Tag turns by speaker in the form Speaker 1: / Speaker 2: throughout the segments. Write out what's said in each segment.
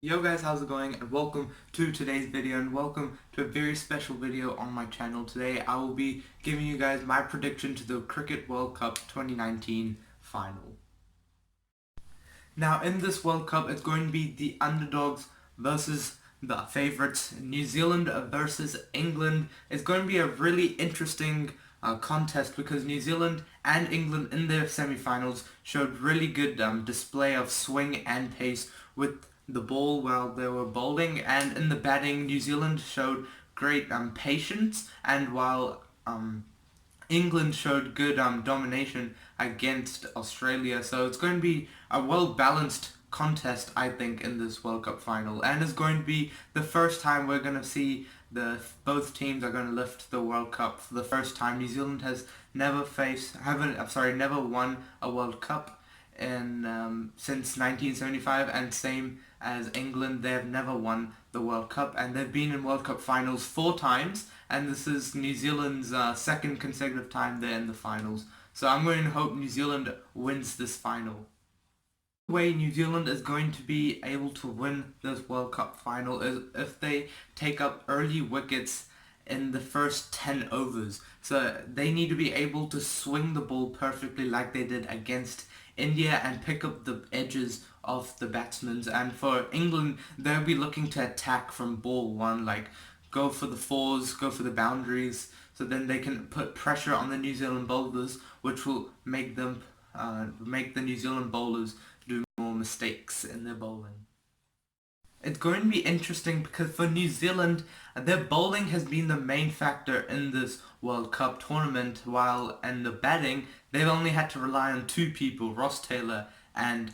Speaker 1: Yo guys, how's it going? And welcome to today's video and welcome to a very special video on my channel. Today I will be giving you guys my prediction to the Cricket World Cup 2019 final. Now in this World Cup it's going to be the underdogs versus the favourites. New Zealand versus England. It's going to be a really interesting contest because New Zealand and England in their semi-finals showed really good display of swing and pace with the ball while they were bowling, and in the batting New Zealand showed great patience, and while England showed good domination against Australia. So it's going to be a well-balanced contest, I think, in this World Cup final, and it's going to be the first time we're going to see both teams are going to lift the World Cup for the first time. New Zealand has never never won a World Cup in since 1975, and same as England, they have never won the World Cup, and they've been in World Cup finals 4 times, and this is New Zealand's second consecutive time they're in the finals. So I'm going to hope New Zealand wins this final. The way New Zealand is going to be able to win this World Cup final is if they take up early wickets in the first 10 overs. So they need to be able to swing the ball perfectly like they did against India and pick up the edges of the batsmen. And for England, they'll be looking to attack from ball one, like go for the fours, go for the boundaries, so then they can put pressure on the New Zealand bowlers, which will make them make the New Zealand bowlers do more mistakes in their bowling. It's going to be interesting because for New Zealand, their bowling has been the main factor in this World Cup tournament, while in the batting, they've only had to rely on 2 people, Ross Taylor and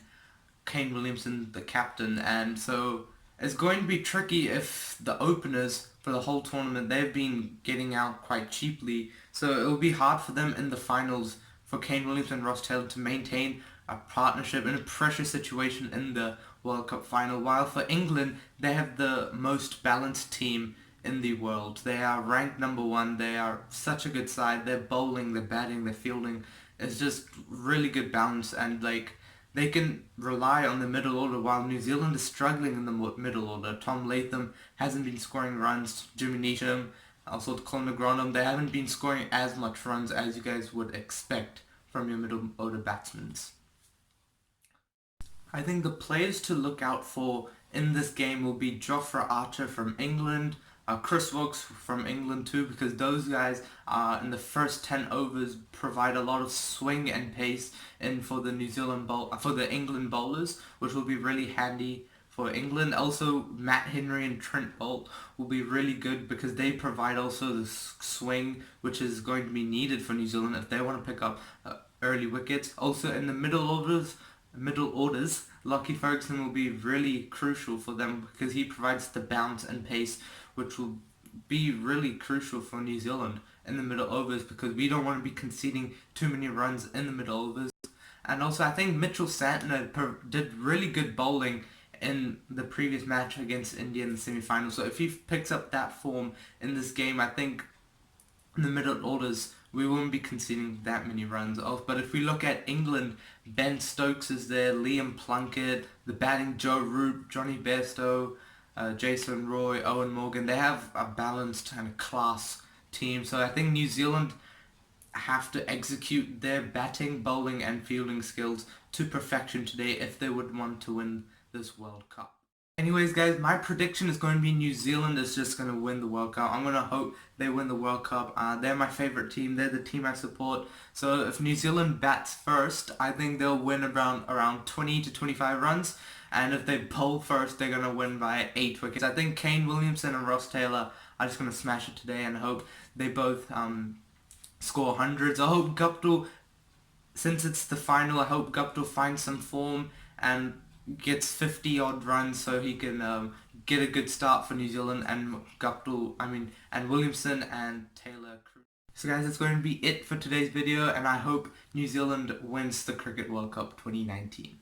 Speaker 1: Kane Williamson, the captain, and so it's going to be tricky if the openers for the whole tournament, they've been getting out quite cheaply, so it will be hard for them in the finals for Kane Williamson and Ross Taylor to maintain a partnership in a pressure situation in the World Cup final, while for England, they have the most balanced team in the world. They are ranked #1, they are such a good side, their bowling, their batting, their fielding is just really good balance, and they can rely on the middle order, while New Zealand is struggling in the middle order. Tom Latham hasn't been scoring runs, Jimmy Neesham, also Colin McGrath, they haven't been scoring as much runs as you guys would expect from your middle order batsmen. I think the players to look out for in this game will be Jofra Archer from England, Chris Woakes from England too, because those guys in the first 10 overs provide a lot of swing and pace in for the for the England bowlers, which will be really handy for England. Also, Matt Henry and Trent Boult will be really good because they provide also the swing, which is going to be needed for New Zealand if they want to pick up early wickets. Also, in the middle orders, Lockie Ferguson will be really crucial for them because he provides the bounce and pace, which will be really crucial for New Zealand in the middle overs, because we don't want to be conceding too many runs in the middle overs. And also, I think Mitchell Santner did really good bowling in the previous match against India in the semi-final. So if he picks up that form in this game, I think in the middle orders we won't be conceding that many runs off. But if we look at England, Ben Stokes is there, Liam Plunkett, the batting Joe Root, Johnny Bairstow, Jason Roy, Owen Morgan. They have a balanced and class team. So I think New Zealand have to execute their batting, bowling and fielding skills to perfection today if they would want to win this World Cup. Anyways guys, my prediction is going to be New Zealand is just going to win the World Cup. I'm going to hope they win the World Cup. They're my favourite team. They're the team I support. So if New Zealand bats first, I think they'll win around 20 to 25 runs. And if they bowl first, they're going to win by 8 wickets. I think Kane Williamson and Ross Taylor are just going to smash it today, and I hope they both score hundreds. I hope Guptill, since it's the final, I hope Guptill finds some form and gets 50 odd runs so he can get a good start for New Zealand, and and Williamson and Taylor. So guys, that's going to be it for today's video, and I hope New Zealand wins the Cricket World Cup 2019.